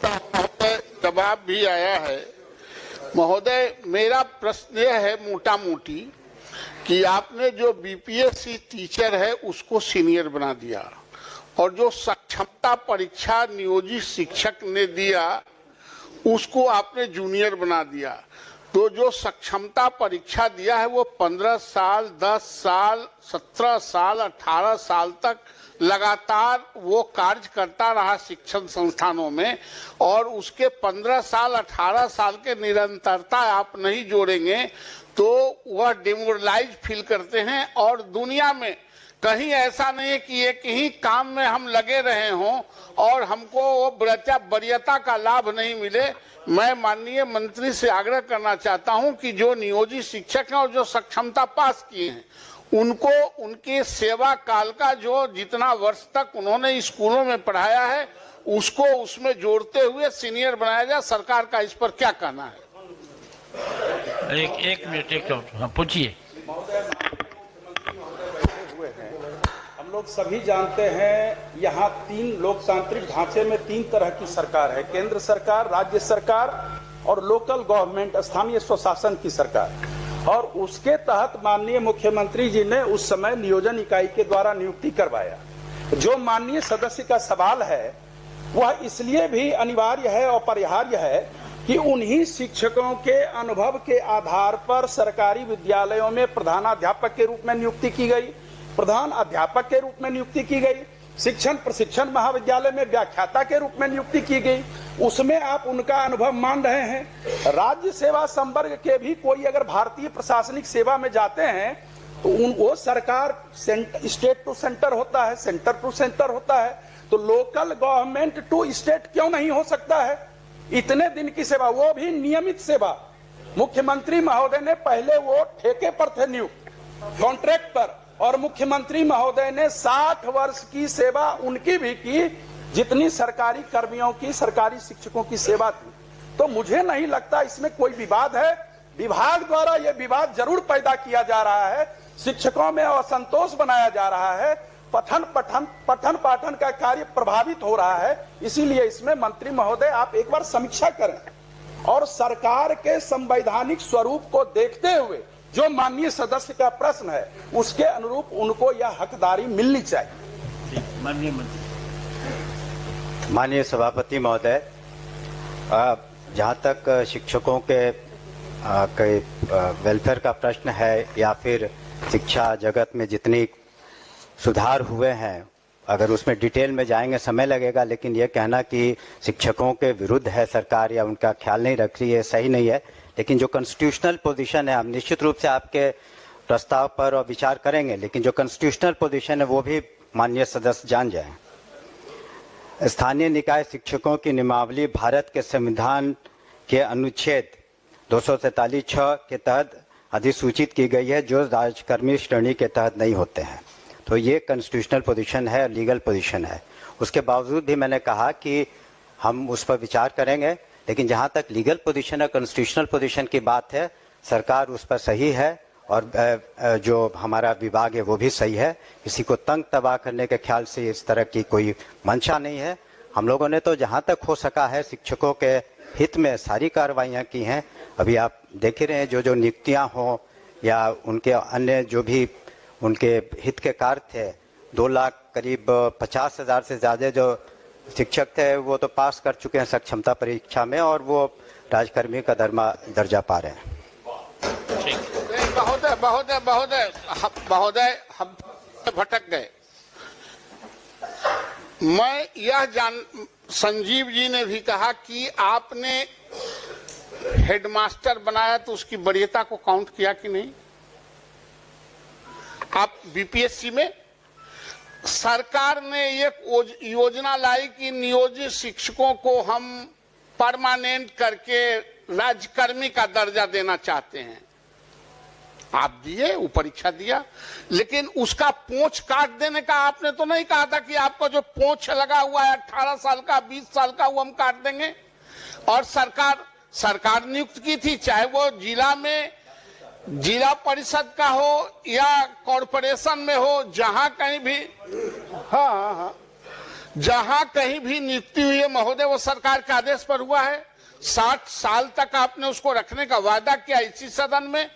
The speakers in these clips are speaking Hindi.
महोदय जवाब भी आया है। महोदय, मेरा प्रश्न यह है मोटा मोटी कि आपने जो बीपीएससी टीचर है उसको सीनियर बना दिया और जो सक्षमता परीक्षा नियोजित शिक्षक ने दिया उसको आपने जूनियर बना दिया। तो जो सक्षमता परीक्षा दिया है वो 15 साल, 10 साल, 17 साल, 18 साल तक लगातार वो कार्य करता रहा शिक्षण संस्थानों में, और उसके 15 साल 18 साल के निरंतरता आप नहीं जोड़ेंगे तो वह डिमोरलाइज फील करते हैं। और दुनिया में कहीं ऐसा नहीं है कि एक ही काम में हम लगे रहे हों और हमको वो वरीयता का लाभ नहीं मिले। मैं माननीय मंत्री से आग्रह करना चाहता हूं कि जो नियोजित शिक्षक हैं और जो सक्षमता पास किए हैं उनको उनके सेवा काल का जो जितना वर्ष तक उन्होंने स्कूलों में पढ़ाया है उसको उसमें जोड़ते हुए सीनियर बनाया जाए। सरकार का इस पर क्या कहना है? एक मिनट पूछिए। हम लोग सभी जानते हैं यहाँ 3 लोकतांत्रिक ढांचे में 3 तरह की सरकार है, केंद्र सरकार, राज्य सरकार और लोकल गवर्नमेंट, स्थानीय स्वशासन की सरकार। और उसके तहत माननीय मुख्यमंत्री जी ने उस समय नियोजन इकाई के द्वारा नियुक्ति करवाया। जो माननीय सदस्य का सवाल है वह इसलिए भी अनिवार्य है और अपरिहार्य है कि उन्हीं शिक्षकों के अनुभव के आधार पर सरकारी विद्यालयों में प्रधानाध्यापक के रूप में नियुक्ति की गई, प्रधान अध्यापक के रूप में नियुक्ति की गई, शिक्षण प्रशिक्षण महाविद्यालय में व्याख्याता के रूप में नियुक्ति की गई। उसमें आप उनका अनुभव मान रहे हैं। राज्य सेवा संवर्ग के भी कोई अगर भारतीय प्रशासनिक सेवा में जाते हैं तो वो सरकार स्टेट टू सेंटर होता है, सेंटर टू सेंटर होता है, तो लोकल गवर्नमेंट टू स्टेट क्यों नहीं हो सकता है? इतने दिन की सेवा, वो भी नियमित सेवा। मुख्यमंत्री महोदय ने पहले वो ठेके पर थे नियुक्त, कॉन्ट्रैक्ट पर, और मुख्यमंत्री महोदय ने 60 वर्ष की सेवा उनकी भी की जितनी सरकारी कर्मियों की, सरकारी शिक्षकों की सेवा थी। तो मुझे नहीं लगता इसमें कोई विवाद है। विभाग द्वारा यह विवाद जरूर पैदा किया जा रहा है, शिक्षकों में असंतोष बनाया जा रहा है, पठन पाठन का कार्य प्रभावित हो रहा है। इसीलिए इसमें मंत्री महोदय आप एक बार समीक्षा करें और सरकार के संवैधानिक स्वरूप को देखते हुए जो माननीय सदस्य का प्रश्न है उसके अनुरूप उनको यह हकदारी मिलनी चाहिए। माननीय मंत्री। माननीय सभापति महोदय, जहाँ तक शिक्षकों के वेलफेयर का प्रश्न है या फिर शिक्षा जगत में जितनी सुधार हुए हैं, अगर उसमें डिटेल में जाएंगे समय लगेगा, लेकिन ये कहना कि शिक्षकों के विरुद्ध है सरकार या उनका ख्याल नहीं रख रही है, सही नहीं है। लेकिन जो कॉन्स्टिट्यूशनल पोजीशन है, हम निश्चित रूप से आपके प्रस्ताव पर और विचार करेंगे, लेकिन जो कॉन्स्टिट्यूशनल पोजीशन है वो भी माननीय सदस्य जान जाएं। स्थानीय निकाय शिक्षकों की नियमावली भारत के संविधान के अनुच्छेद 243(6) के तहत अधिसूचित की गई है, जो राजकर्मी श्रेणी के तहत नहीं होते हैं। तो ये कॉन्स्टिट्यूशनल पोजीशन है, लीगल पोजीशन है। उसके बावजूद भी मैंने कहा कि हम उस पर विचार करेंगे, लेकिन जहाँ तक लीगल पोजीशन और कॉन्स्टिट्यूशनल पोजीशन की बात है, सरकार उस पर सही है और जो हमारा विभाग है वो भी सही है। किसी को तंग तबाह करने के ख्याल से इस तरह की कोई मंशा नहीं है। हम लोगों ने तो जहाँ तक हो सका है शिक्षकों के हित में सारी कार्रवाइयाँ की हैं। अभी आप देख ही रहे हैं जो नियुक्तियाँ हों या उनके अन्य जो भी उनके हित के कार्य थे, 2 लाख करीब 50,000 से ज़्यादा जो शिक्षक थे वो तो पास कर चुके हैं सक्षमता परीक्षा में और वो राजकर्मी का दर्जा पा रहे हैं। महोदय हम भटक गए। मैं यह संजीव जी ने भी कहा कि आपने हेडमास्टर बनाया तो उसकी वरीयता को काउंट किया कि नहीं? आप बीपीएससी में सरकार ने एक योजना लाई कि नियोजित शिक्षकों को हम परमानेंट करके राज्यकर्मी का दर्जा देना चाहते हैं। आप दिए, वो परीक्षा दिया, लेकिन उसका पोंछ काट देने का आपने तो नहीं कहा था कि आपको जो पोंछ लगा हुआ है 18 साल का, 20 साल का, वो हम काट देंगे। और सरकार नियुक्त की थी, चाहे वो जिला में जिला परिषद का हो या कॉरपोरेशन में हो, जहां कहीं भी, हाँ, जहां कहीं भी नियुक्ति हुई है महोदय वो सरकार के आदेश पर हुआ है। 60 साल तक आपने उसको रखने का वादा किया इसी सदन में।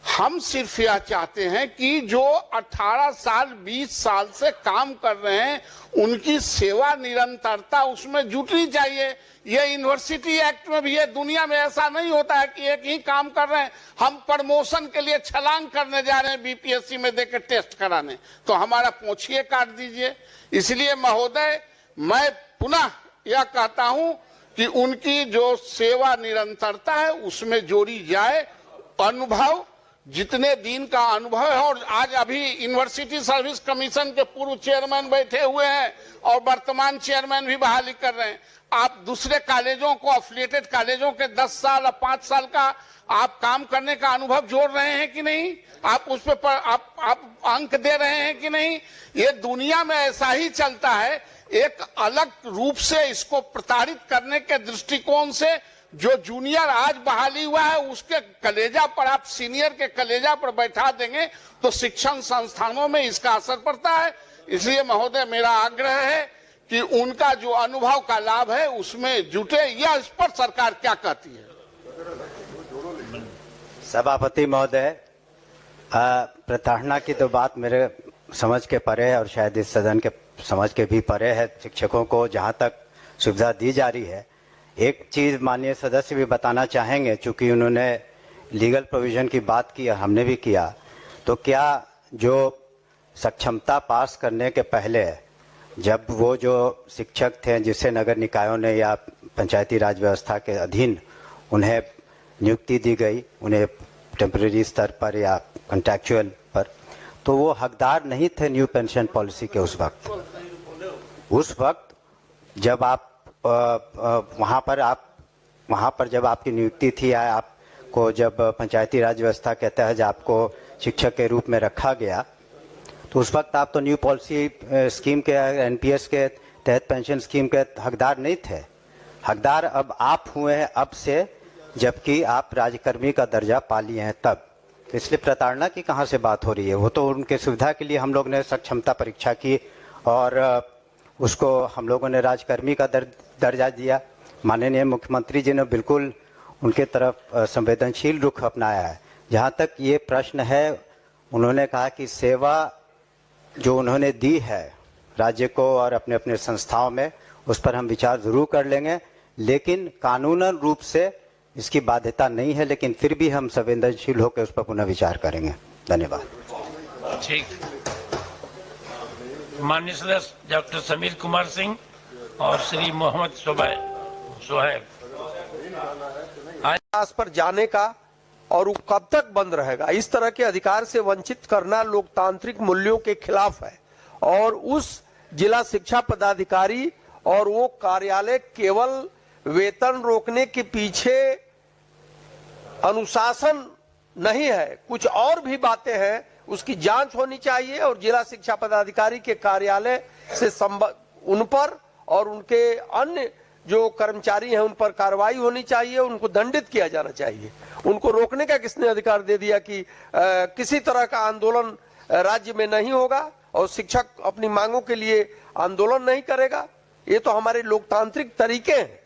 हम सिर्फ यह चाहते हैं कि जो 18 साल 20 साल से काम कर रहे हैं उनकी सेवा निरंतरता उसमें जुटनी चाहिए। ये यूनिवर्सिटी एक्ट में भी है, दुनिया में ऐसा नहीं होता है कि एक ही काम कर रहे हैं, हम प्रमोशन के लिए छलांग करने जा रहे हैं बीपीएससी में देकर टेस्ट कराने, तो हमारा पोंछिए काट दीजिए। इसलिए महोदय मैं पुनः यह कहता हूं कि उनकी जो सेवा निरंतरता है उसमें जोड़ी जाए। अनुभव जितने दिन का अनुभव है, और आज अभी यूनिवर्सिटी सर्विस कमीशन के पूर्व चेयरमैन बैठे हुए हैं और वर्तमान चेयरमैन भी बहाली कर रहे हैं। आप दूसरे कॉलेजों को, एफिलिएटेड कॉलेजों के 10 साल और 5 साल का आप काम करने का अनुभव जोड़ रहे हैं कि नहीं? आप उस पर आप अंक दे रहे हैं कि नहीं? ये दुनिया में ऐसा ही चलता है। एक अलग रूप से इसको प्रताड़ित करने के दृष्टिकोण से जो जूनियर आज बहाली हुआ है उसके कलेजा पर आप सीनियर के कलेजा पर बैठा देंगे तो शिक्षण संस्थानों में इसका असर पड़ता है। इसलिए महोदय मेरा आग्रह है कि उनका जो अनुभव का लाभ है उसमें जुटे। यह इस पर सरकार क्या कहती है? सभापति महोदय, प्रताड़ना की तो बात मेरे समझ के परे है और शायद इस सदन के समझ के भी परे है। शिक्षकों को जहां तक सुविधा दी जा रही है, एक चीज माननीय सदस्य भी बताना चाहेंगे, चूंकि उन्होंने लीगल प्रोविजन की बात की और हमने भी किया, तो क्या जो सक्षमता पास करने के पहले जब वो जो शिक्षक थे जिसे नगर निकायों ने या पंचायती राज व्यवस्था के अधीन उन्हें नियुक्ति दी गई, उन्हें टेम्परेरी स्तर पर या कॉन्ट्रैक्चुअल पर, तो वो हकदार नहीं थे न्यू पेंशन पॉलिसी के उस वक्त जब आप वहाँ पर जब आपकी नियुक्ति थी या आपको जब पंचायती राज व्यवस्था के तहत आपको शिक्षक के रूप में रखा गया, तो उस वक्त आप तो न्यू पॉलिसी स्कीम के एनपीएस के तहत पेंशन स्कीम के हकदार नहीं थे। हकदार अब आप हुए हैं अब से, जबकि आप राज्यकर्मी का दर्जा पा लिए हैं तब। तो इसलिए प्रताड़ना की कहाँ से बात हो रही है? वो तो उनके सुविधा के लिए हम लोग ने सक्षमता परीक्षा की और उसको हम लोगों ने राजकर्मी का दर्जा दिया। माननीय मुख्यमंत्री जी ने बिल्कुल उनके तरफ संवेदनशील रुख अपनाया है। जहाँ तक ये प्रश्न है, उन्होंने कहा कि सेवा जो उन्होंने दी है राज्य को और अपने अपने संस्थाओं में, उस पर हम विचार जरूर कर लेंगे, लेकिन कानूनन रूप से इसकी बाध्यता नहीं है, लेकिन फिर भी हम संवेदनशील होकर उस पर पुनः विचार करेंगे। धन्यवाद। ठीक। माननीय सदस्य डॉक्टर समीर कुमार सिंह और श्री मोहम्मद सोहेब। आज पर जाने का और वो कब तक बंद रहेगा, इस तरह के अधिकार से वंचित करना लोकतांत्रिक मूल्यों के खिलाफ है। और उस जिला शिक्षा पदाधिकारी और वो कार्यालय केवल वेतन रोकने के पीछे अनुशासन नहीं है, कुछ और भी बातें हैं, उसकी जांच होनी चाहिए और जिला शिक्षा पदाधिकारी के कार्यालय से उन पर और उनके अन्य जो कर्मचारी हैं उन पर कार्रवाई होनी चाहिए, उनको दंडित किया जाना चाहिए। उनको रोकने का किसने अधिकार दे दिया कि किसी तरह का आंदोलन राज्य में नहीं होगा और शिक्षक अपनी मांगों के लिए आंदोलन नहीं करेगा? ये तो हमारे लोकतांत्रिक तरीके हैं।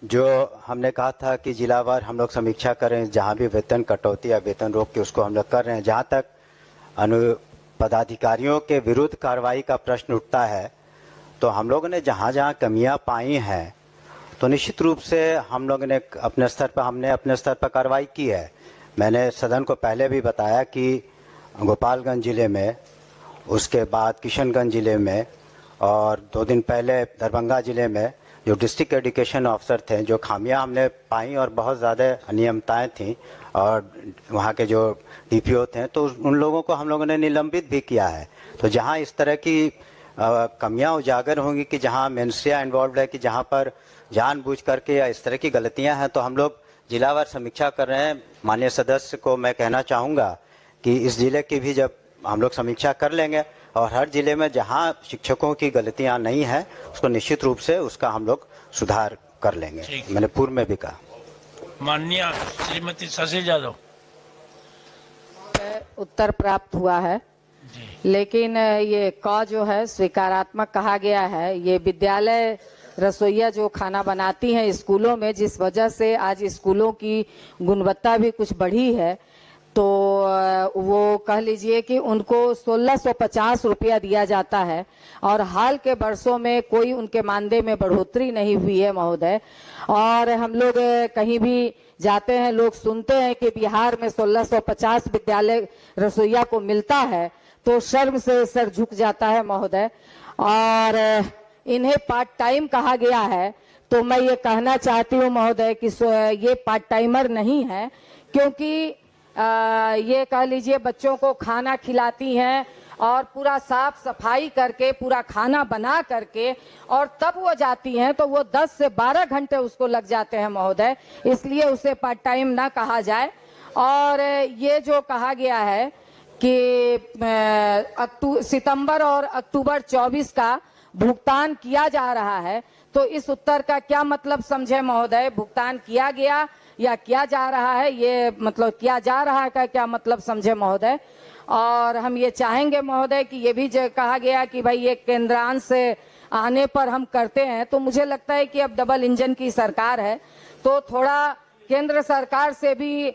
जो हमने कहा था कि जिलावार हम लोग समीक्षा करें, जहां भी वेतन कटौती या वेतन रोक के उसको हम लोग कर रहे हैं। जहां तक पदाधिकारियों के विरुद्ध कार्रवाई का प्रश्न उठता है, तो हम लोगों ने जहां जहां कमियां पाई हैं, तो निश्चित रूप से हम लोगों ने अपने स्तर पर कार्रवाई की है। मैंने सदन को पहले भी बताया कि गोपालगंज जिले में, उसके बाद किशनगंज जिले में और 2 दिन पहले दरभंगा जिले में जो डिस्ट्रिक्ट एजुकेशन ऑफिसर थे, जो खामियां हमने पाई और बहुत ज़्यादा अनियमितताएं थी और वहाँ के जो डीपीओ थे, तो उन लोगों को हम लोगों ने निलंबित भी किया है। तो जहाँ इस तरह की कमियां उजागर होंगी कि जहाँ मेंस्ट्रिया इन्वॉल्व है, कि जहाँ पर जानबूझ करके या इस तरह की गलतियाँ हैं, तो हम लोग जिलावार समीक्षा कर रहे हैं। माननीय सदस्य को मैं कहना चाहूँगा कि इस जिले की भी जब हम लोग समीक्षा कर लेंगे और हर जिले में जहां शिक्षकों की गलतियां नहीं है उसको निश्चित रूप से उसका हम लोग सुधार कर लेंगे। मैंने पूर्व में भी कहा। माननीय श्रीमती शशि यादव। उत्तर प्राप्त हुआ है। लेकिन ये क जो है स्वीकारात्मक कहा गया है। ये विद्यालय रसोइया जो खाना बनाती हैं स्कूलों में, जिस वजह से आज स्कूलों की गुणवत्ता भी कुछ बढ़ी है, तो वो कह लीजिए कि उनको 1650 रुपया दिया जाता है और हाल के वर्षों में कोई उनके मानदेय में बढ़ोतरी नहीं हुई है महोदय। और हम लोग कहीं भी जाते हैं, लोग सुनते हैं कि बिहार में 1650 विद्यालय रसोइया को मिलता है, तो शर्म से सर झुक जाता है महोदय। और इन्हें पार्ट टाइम कहा गया है, तो मैं ये कहना चाहती हूँ महोदय कि ये पार्ट टाइमर नहीं है, क्योंकि ये कह लीजिए बच्चों को खाना खिलाती हैं और पूरा साफ सफाई करके पूरा खाना बना करके और तब वो जाती हैं, तो वो 10 से 12 घंटे उसको लग जाते हैं महोदय, इसलिए उसे पार्ट टाइम ना कहा जाए। और ये जो कहा गया है कि सितंबर और अक्टूबर 24 का भुगतान किया जा रहा है, तो इस उत्तर का क्या मतलब समझे महोदय? भुगतान किया गया या किया जा रहा है, ये मतलब किया जा रहा है का क्या मतलब समझे महोदय? और हम ये चाहेंगे महोदय कि ये भी कहा गया कि भाई ये केंद्रांश से आने पर हम करते हैं, तो मुझे लगता है कि अब डबल इंजन की सरकार है, तो थोड़ा केंद्र सरकार से भी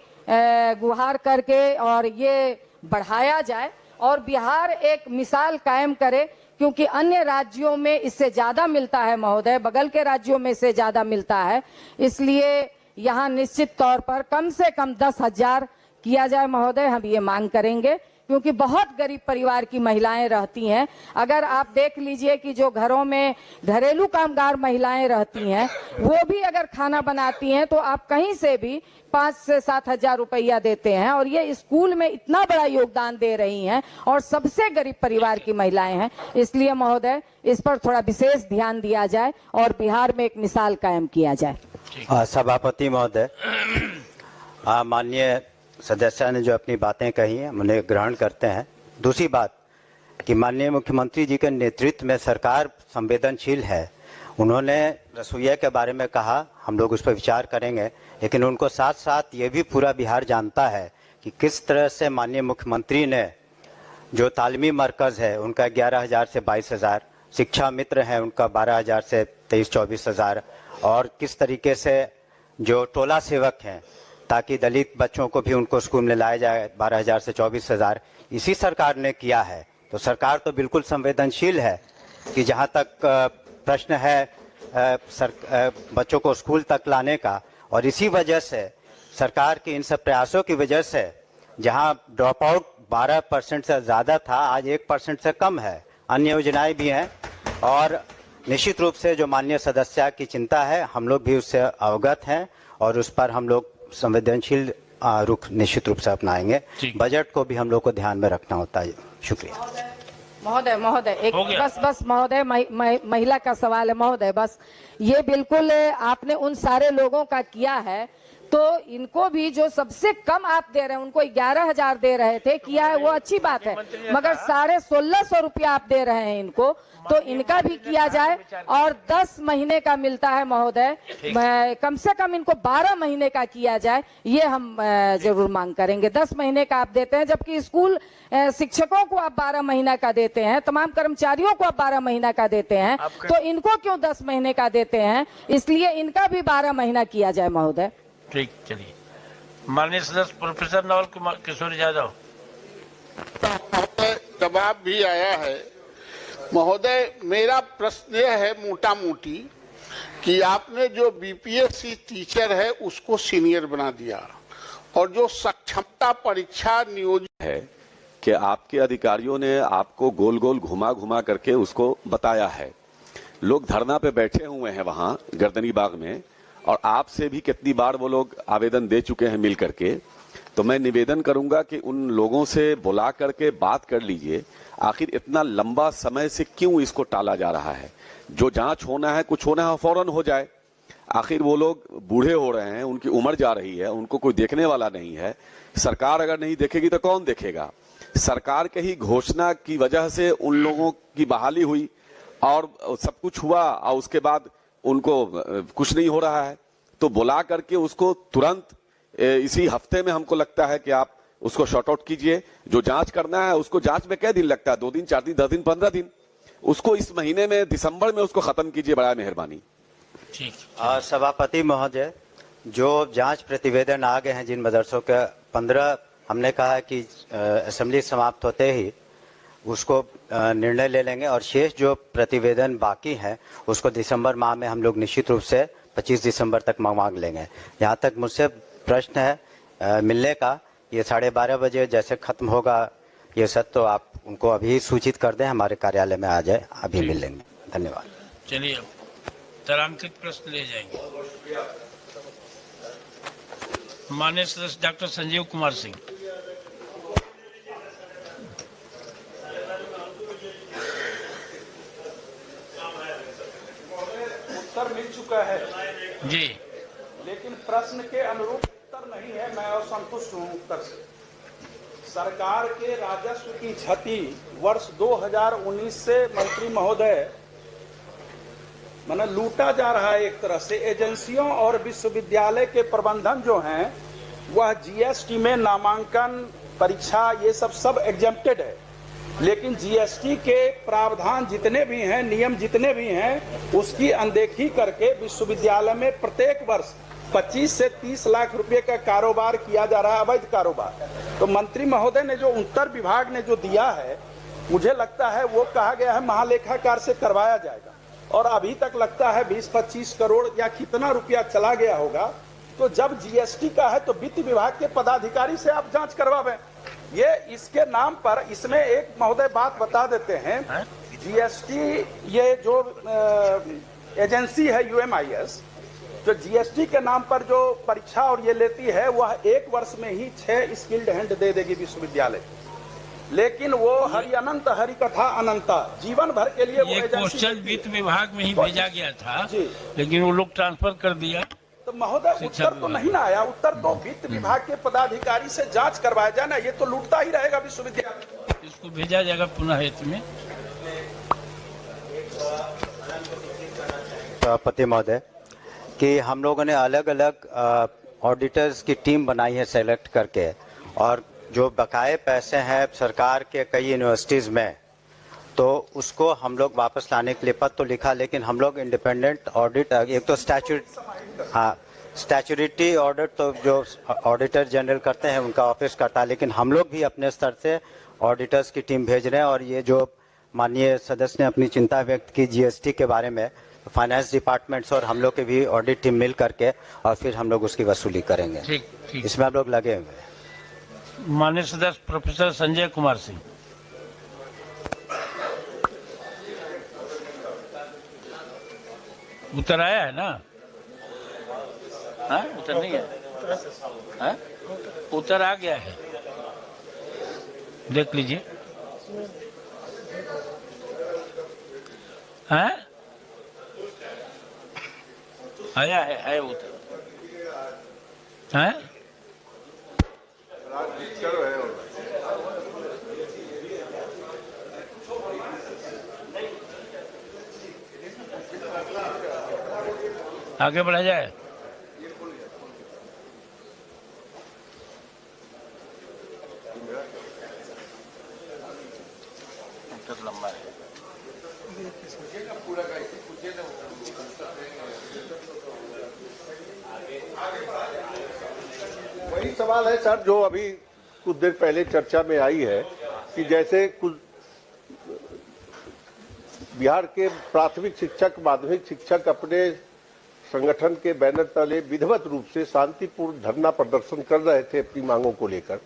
गुहार करके और ये बढ़ाया जाए और बिहार एक मिसाल कायम करे, क्योंकि अन्य राज्यों में इससे ज्यादा मिलता है महोदय, बगल के राज्यों में से ज्यादा मिलता है, इसलिए यहाँ निश्चित तौर पर कम से कम 10,000 किया जाए महोदय। हम ये मांग करेंगे, क्योंकि बहुत गरीब परिवार की महिलाएं रहती हैं। अगर आप देख लीजिए कि जो घरों में घरेलू कामगार महिलाएं रहती हैं, वो भी अगर खाना बनाती हैं, तो आप कहीं से भी 5 से 7 हजार रुपया देते हैं, और ये स्कूल में इतना बड़ा योगदान दे रही हैं और सबसे गरीब परिवार की महिलाएं हैं। इसलिए महोदय इस पर थोड़ा विशेष ध्यान दिया जाए और बिहार में एक मिसाल कायम किया जाए। सभापति महोदय, माननीय सदस्य ने जो अपनी बातें कही हैं उन्हें ग्रहण करते हैं। दूसरी बात कि माननीय मुख्यमंत्री जी के नेतृत्व में सरकार संवेदनशील है। उन्होंने रसोइया के बारे में कहा, हम लोग उस पर विचार करेंगे, लेकिन उनको साथ साथ ये भी पूरा बिहार जानता है कि किस तरह से माननीय मुख्यमंत्री ने जो तालीमी मरकज़ है उनका 11,000 से 22,000, शिक्षा मित्र है उनका 12,000 से 23-24,000, और किस तरीके से जो टोला सेवक हैं ताकि दलित बच्चों को भी उनको स्कूल में लाया जाए 12,000 से 24,000, इसी सरकार ने किया है। तो सरकार तो बिल्कुल संवेदनशील है कि जहाँ तक प्रश्न है बच्चों को स्कूल तक लाने का, और इसी वजह से सरकार के इन सब प्रयासों की वजह से जहाँ ड्रॉप आउट 12% से ज़्यादा था, आज 1% से कम है। अन्य योजनाएं भी हैं, और निश्चित रूप से जो माननीय सदस्य की चिंता है हम लोग भी उससे अवगत हैं, और उस पर हम लोग संवेदनशील रुख निश्चित रूप से अपनाएंगे। बजट को भी हम लोग को ध्यान में रखना होता है। शुक्रिया महोदय एक बस महोदय महिला का सवाल है महोदय, बस ये बिल्कुल आपने उन सारे लोगों का किया है, तो इनको भी जो सबसे कम आप दे रहे हैं, उनको 11,000 दे रहे थे, किया है वो अच्छी बात है, मगर 1650 रुपया आप दे रहे हैं इनको, तो इनका भी किया जाए। और 10 महीने का मिलता है महोदय, कम से कम इनको 12 महीने का किया जाए, ये हम जरूर मांग करेंगे। 10 महीने का आप देते हैं, जबकि स्कूल शिक्षकों को आप 12 महीना का देते हैं, तमाम कर्मचारियों को आप 12 महीना का देते हैं, तो इनको क्यों 10 महीने का देते हैं? इसलिए इनका भी 12 महीना किया जाए महोदय। ठीक, चलिए माननीय सदस्य प्रोफेसर नवल कुमार किशोर यादव। जवाब भी आया है महोदय। मेरा प्रश्न यह है मोटा मोटी कि आपने जो बीपीएससी टीचर है उसको सीनियर बना दिया, और जो सक्षमता परीक्षा नियोजित है कि आपके अधिकारियों ने आपको गोल गोल घुमा घुमा करके उसको बताया है। लोग धरना पे बैठे हुए हैं वहां गर्दनी बाग में, और आपसे भी कितनी बार वो लोग आवेदन दे चुके हैं मिल करके। तो मैं निवेदन करूंगा कि उन लोगों से बुला करके बात कर लीजिए, आखिर इतना लंबा समय से क्यों इसको टाला जा रहा है। जो जांच होना है, कुछ होना है, फौरन हो जाए। आखिर वो लोग बूढ़े हो रहे हैं, उनकी उम्र जा रही है, उनको कोई देखने वाला नहीं है। सरकार अगर नहीं देखेगी तो कौन देखेगा? सरकार के ही घोषणा की वजह से उन लोगों की बहाली हुई और सब कुछ हुआ, और उसके बाद उनको कुछ नहीं हो रहा है। तो बुला करके उसको तुरंत इसी हफ्ते में हमको लगता है कि आप उसको शॉर्ट आउट कीजिए। जो जांच करना है उसको जांच में क्या दिन लगता है, 2 दिन 4 दिन 10 दिन 15 दिन, उसको इस महीने में दिसंबर में उसको खत्म कीजिए, बड़ा मेहरबानी। ठीक। सभापति महोदय, जो जांच प्रतिवेदन आ गए हैं जिन मदरसों के 15, हमने कहा कि असेंबली समाप्त होते ही उसको निर्णय ले लेंगे और शेष जो प्रतिवेदन बाकी हैं उसको दिसंबर माह में हम लोग निश्चित रूप से 25 दिसंबर तक मांग लेंगे। यहाँ तक मुझसे प्रश्न है मिलने का, ये 12:30 बजे जैसे खत्म होगा ये सब, तो आप उनको अभी सूचित कर दें, हमारे कार्यालय में आ जाए, अभी मिल लेंगे। धन्यवाद। चलिए तारांकित प्रश्न ले जाएंगे। माननीय सदस्य डॉक्टर संजीव कुमार सिंह। उत्तर मिल चुका है जी, लेकिन प्रश्न के अनुरूप उत्तर नहीं है। मैं असंतुष्ट हूं उत्तर से। सरकार के राजस्व की क्षति वर्ष 2019 से मंत्री महोदय माने लूटा जा रहा है एक तरह से। एजेंसियों और विश्वविद्यालय के प्रबंधन जो हैं वह जीएसटी में नामांकन, परीक्षा, ये सब एग्जेम्प्टेड है, लेकिन जीएसटी के प्रावधान जितने भी हैं, नियम जितने भी हैं, उसकी अनदेखी करके विश्वविद्यालय में प्रत्येक वर्ष 25 से 30 लाख रुपए का कारोबार किया जा रहा है, अवैध कारोबार। तो मंत्री महोदय ने जो उत्तर विभाग ने जो दिया है, मुझे लगता है वो कहा गया है महालेखाकार से करवाया जाएगा, और अभी तक लगता है 20-25 करोड़ या कितना रुपया चला गया होगा। तो जब जीएसटी का है तो वित्त विभाग के पदाधिकारी से आप जांच करवावें। ये इसके नाम पर, इसमें एक महोदय बात बता देते हैं, जीएसटी ये जो एजेंसी है यूएमआईएस, जो जीएसटी के नाम पर जो परीक्षा और ये लेती है, वह 1 वर्ष में ही 6 स्किल्ड हैंड दे देगी विश्वविद्यालय, लेकिन वो हरि अनंत हरि कथा अनंता जीवन भर के लिए ये क्वेश्चन वित्त विभाग में ही भेजा गया था, लेकिन वो लोग ट्रांसफर कर दिया। तो महोदय उत्तर तो नहीं ना आया। उत्तर तो वित्त विभाग के पदाधिकारी से जांच करवाया जाए ना, ये तो लूटता ही रहेगा विश्वविद्यालय। इसको भेजा जाएगा पुनः हित में। सभापति महोदय, कि हम लोगों ने अलग अलग ऑडिटर्स की टीम बनाई है सेलेक्ट करके, और जो बकाये पैसे हैं सरकार के कई यूनिवर्सिटीज़ में, तो उसको हम लोग वापस लाने के लिए पत्र तो लिखा, लेकिन हम लोग इंडिपेंडेंट ऑडिट, एक तो स्टैच्यूटरी ऑडिट तो जो ऑडिटर जनरल करते हैं उनका ऑफिस करता है, लेकिन हम लोग भी अपने स्तर से ऑडिटर्स की टीम भेज रहे हैं। और ये जो माननीय सदस्य ने अपनी चिंता व्यक्त की जीएसटी के बारे में, फाइनेंस डिपार्टमेंट्स और हम लोग के भी ऑडिट टीम मिल करके और फिर हम लोग उसकी वसूली करेंगे। ठीक। इसमें हम लोग लगे हुए हैं। माननीय सदस्य प्रोफेसर संजय कुमार सिंह। उत्तर आया है ना? हाँ, उत्तर नहीं है? हाँ? उत्तर आ गया है, देख लीजिए। हाँ? आया है उत्तर। हाँ? आगे बढ़ा जाए। लंबा है। वही सवाल है सर जो अभी कुछ देर पहले चर्चा में आई है कि जैसे कुछ बिहार के प्राथमिक शिक्षक, माध्यमिक शिक्षक अपने संगठन के बैनर तले विधिवत रूप से शांतिपूर्ण धरना प्रदर्शन कर रहे थे अपनी मांगों को लेकर,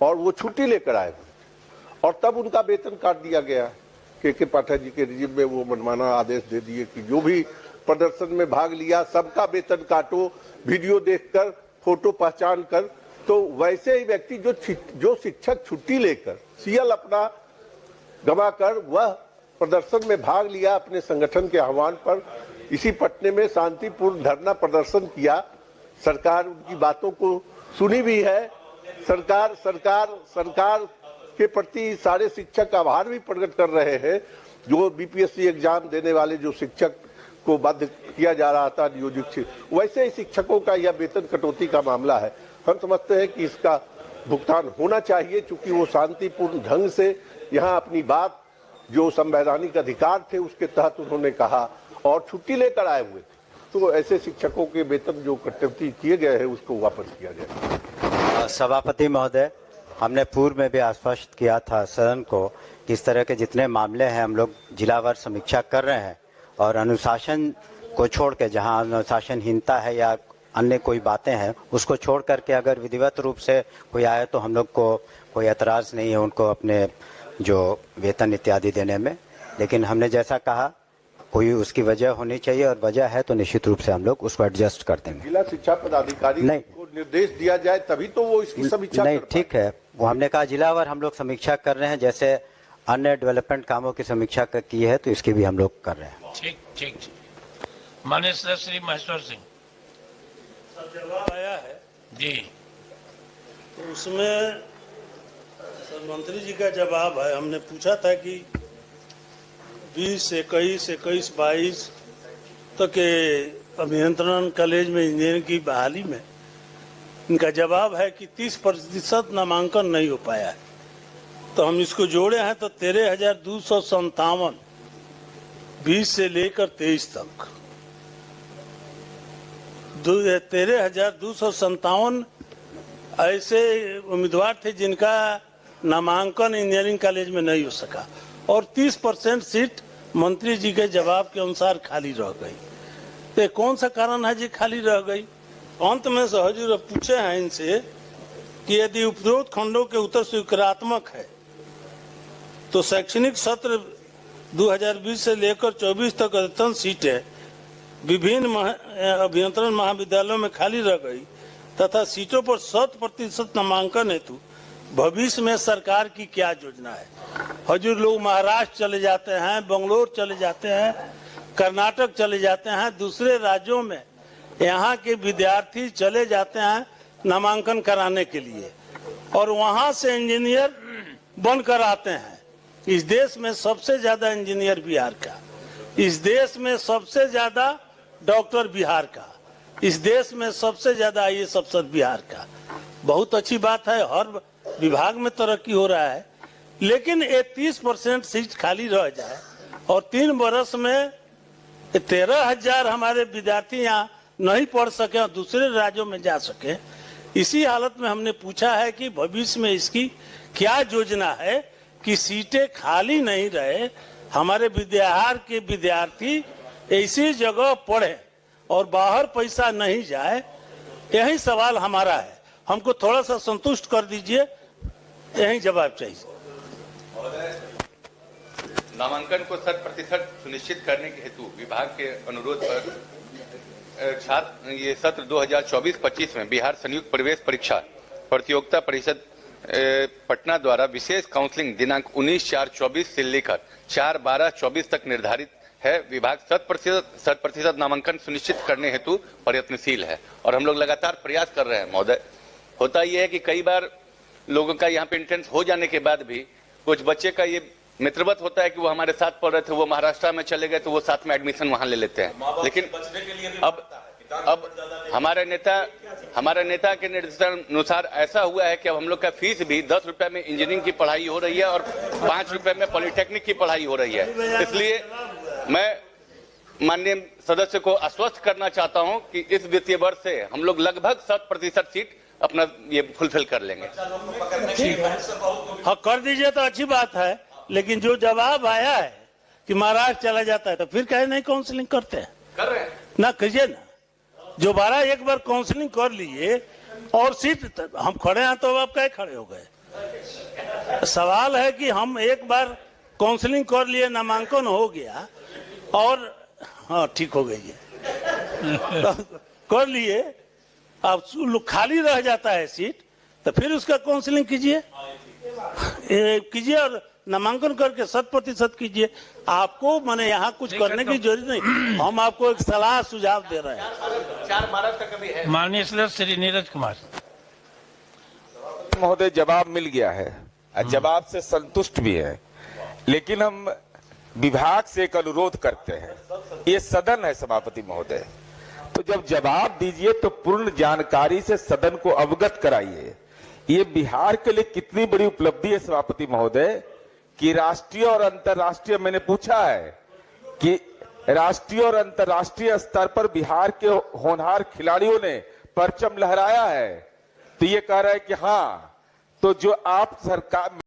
और वो छुट्टी लेकर आए और तब उनका वेतन काट दिया गया। के पाठक जी के रिजिम में वो मनमाना आदेश दे दिए कि जो भी प्रदर्शन में भाग लिया सबका वेतन काटो, वीडियो देखकर, फोटो पहचान कर। तो वैसे ही व्यक्ति जो शिक्षक छुट्टी लेकर सीएल अपना गंवाकर वह प्रदर्शन में भाग लिया अपने संगठन के आह्वान पर, इसी पटने में शांतिपूर्ण धरना प्रदर्शन किया। सरकार उनकी बातों को सुनी भी है। सरकार के प्रति सारे शिक्षक आभार भी प्रकट कर रहे हैं। जो बीपीएससी एग्जाम देने वाले जो शिक्षक को बाध्य किया जा रहा था नियोजित, वैसे ही शिक्षकों का यह वेतन कटौती का मामला है। हम समझते हैं कि इसका भुगतान होना चाहिए, चूंकि वो शांतिपूर्ण ढंग से यहाँ अपनी बात जो संवैधानिक अधिकार थे उसके तहत उन्होंने कहा और छुट्टी लेकर आए हुए थे। तो ऐसे शिक्षकों के वेतन जो कटौती किए गए हैं उसको वापस किया जाए। सभापति महोदय, हमने पूर्व में भी आश्वस्त किया था सदन को कि इस तरह के जितने मामले हैं हम लोग जिलावार समीक्षा कर रहे हैं और अनुशासन को छोड़ के, जहां अनुशासनहीनता है या अन्य कोई बातें हैं उसको छोड़ करके अगर विधिवत रूप से कोई आए तो हम लोग को कोई एतराज नहीं है उनको अपने जो वेतन इत्यादि देने में। लेकिन हमने जैसा कहा कोई उसकी वजह होनी चाहिए और वजह है तो निश्चित रूप से हम लोग उसको एडजस्ट कर देंगे। जिला शिक्षा पदाधिकारी को निर्देश दिया जाए तभी तो वो इसकी समीक्षा नहीं, ठीक है, वो हमने कहा जिलावार हम लोग समीक्षा कर रहे हैं, जैसे अन्य डेवलपमेंट कामों की समीक्षा की है तो इसकी भी हम लोग कर रहे हैं। ठीक ठीक। माननीय श्री महेश्वर सिंह जवाब आया है जी, तो उसमें मंत्री जी का जवाब है। हमने पूछा था कि 20, 21, 22 तक के अभियंत्रण कॉलेज में इंजीनियरिंग की बहाली में इनका जवाब है कि 30% नामांकन नहीं हो पाया है। तो हम इसको जोड़े हैं तो 13,257 20 से लेकर 23 तक 13,257 ऐसे उम्मीदवार थे जिनका नामांकन इंजीनियरिंग कॉलेज में नहीं हो सका और 30% सीट मंत्री जी के जवाब के अनुसार खाली रह गई। तो कौन सा कारण है जी खाली रह गई? अंत में हजूर पूछे हैं इनसे कि यदि उपरोक्त खंडों के उत्तर स्वीकारात्मक है तो शैक्षणिक सत्र 2020 से लेकर 24 तक अधिकतम सीटें विभिन्न अभियंत्रण महाविद्यालयों में खाली रह गई तथा सीटों पर 100% नामांकन हेतु भविष्य में सरकार की क्या योजना है? हजूर लोग महाराष्ट्र चले जाते हैं, बंगलोर चले जाते हैं, कर्नाटक चले जाते हैं, दूसरे राज्यों में यहाँ के विद्यार्थी चले जाते हैं नामांकन कराने के लिए और वहाँ से इंजीनियर बनकर आते हैं। इस देश में सबसे ज्यादा इंजीनियर बिहार का, इस देश में सबसे ज्यादा डॉक्टर बिहार का, इस देश में सबसे ज्यादा IAS अफसर बिहार का। बहुत अच्छी बात है, हर विभाग में तरक्की हो रहा है, लेकिन ये 30% सीट खाली रह जाए और 3 वर्ष में 13,000 हमारे विद्यार्थी यहाँ नहीं पढ़ सके और दूसरे राज्यों में जा सके। इसी हालत में हमने पूछा है कि भविष्य में इसकी क्या योजना है कि सीटें खाली नहीं रहे, हमारे बिहार के विद्यार्थी ऐसी जगह पढ़े और बाहर पैसा नहीं जाए। यही सवाल हमारा है, हमको थोड़ा सा संतुष्ट कर दीजिए, यही जवाब चाहिए। नामांकन को 100% सुनिश्चित करने के हेतु विभाग के अनुरोध पर छात्र ये सत्र 2024-25 में बिहार संयुक्त प्रवेश परीक्षा प्रतियोगिता परिषद पटना द्वारा विशेष काउंसलिंग दिनांक 19/4/24 से लेकर 4/12/24 तक निर्धारित है। विभाग 100% नामांकन सुनिश्चित करने हेतु प्रयत्नशील है और हम लोग लगातार प्रयास कर रहे हैं। महोदय, होता यह है कि कई बार लोगों का यहाँ पे एंट्रेंस हो जाने के बाद भी कुछ बच्चे का ये मित्रवत होता है कि वो हमारे साथ पढ़ रहे थे, वो महाराष्ट्र में चले गए तो वो साथ में एडमिशन वहां ले लेते हैं। लेकिन अब हमारे नेता के निर्देशानुसार ऐसा हुआ है कि अब हम लोग का फीस भी 10 रुपए में इंजीनियरिंग की पढ़ाई हो रही है और 5 रुपए में पॉलिटेक्निक की पढ़ाई हो रही है। इसलिए मैं माननीय सदस्य को आश्वस्त करना चाहता हूं कि इस वित्तीय वर्ष से हम लोग लगभग 100% सीट अपना ये फुलफिल कर लेंगे। हाँ, कर दीजिए तो अच्छी बात है, लेकिन जो जवाब आया है कि महाराष्ट्र चला जाता है तो फिर कहे नहीं काउंसलिंग करते हैं। कर रहे हैं ना, कीजिए ना, जो 12 एक बार काउंसलिंग कर लिए और सीट हम खड़े हैं तो आप कहे खड़े हो गए। सवाल है कि हम एक बार काउंसलिंग कर लिए, नामांकन हो गया और हाँ ठीक हो गई है कर लिए, अब खाली रह जाता है सीट तो फिर उसका काउंसलिंग कीजिए और नामांकन करके 100% कीजिए। आपको मैंने यहाँ कुछ करने की जरूरत नहीं, हम आपको एक सलाह सुझाव दे रहे हैं। 4 महाराष्ट्र का भी है। माननीय श्री नीरज कुमार महोदय, जवाब मिल गया है, जवाब से संतुष्ट भी है, लेकिन हम विभाग से एक अनुरोध करते हैं। ये सदन है सभापति महोदय, तो जब जवाब दीजिए तो पूर्ण जानकारी से सदन को अवगत कराइए। ये बिहार के लिए कितनी बड़ी उपलब्धि है सभापति महोदय कि राष्ट्रीय और अंतर्राष्ट्रीय, मैंने पूछा है कि राष्ट्रीय और अंतर्राष्ट्रीय स्तर पर बिहार के होनहार खिलाड़ियों ने परचम लहराया है, तो ये कह रहा है कि हाँ, तो जो आप सरकार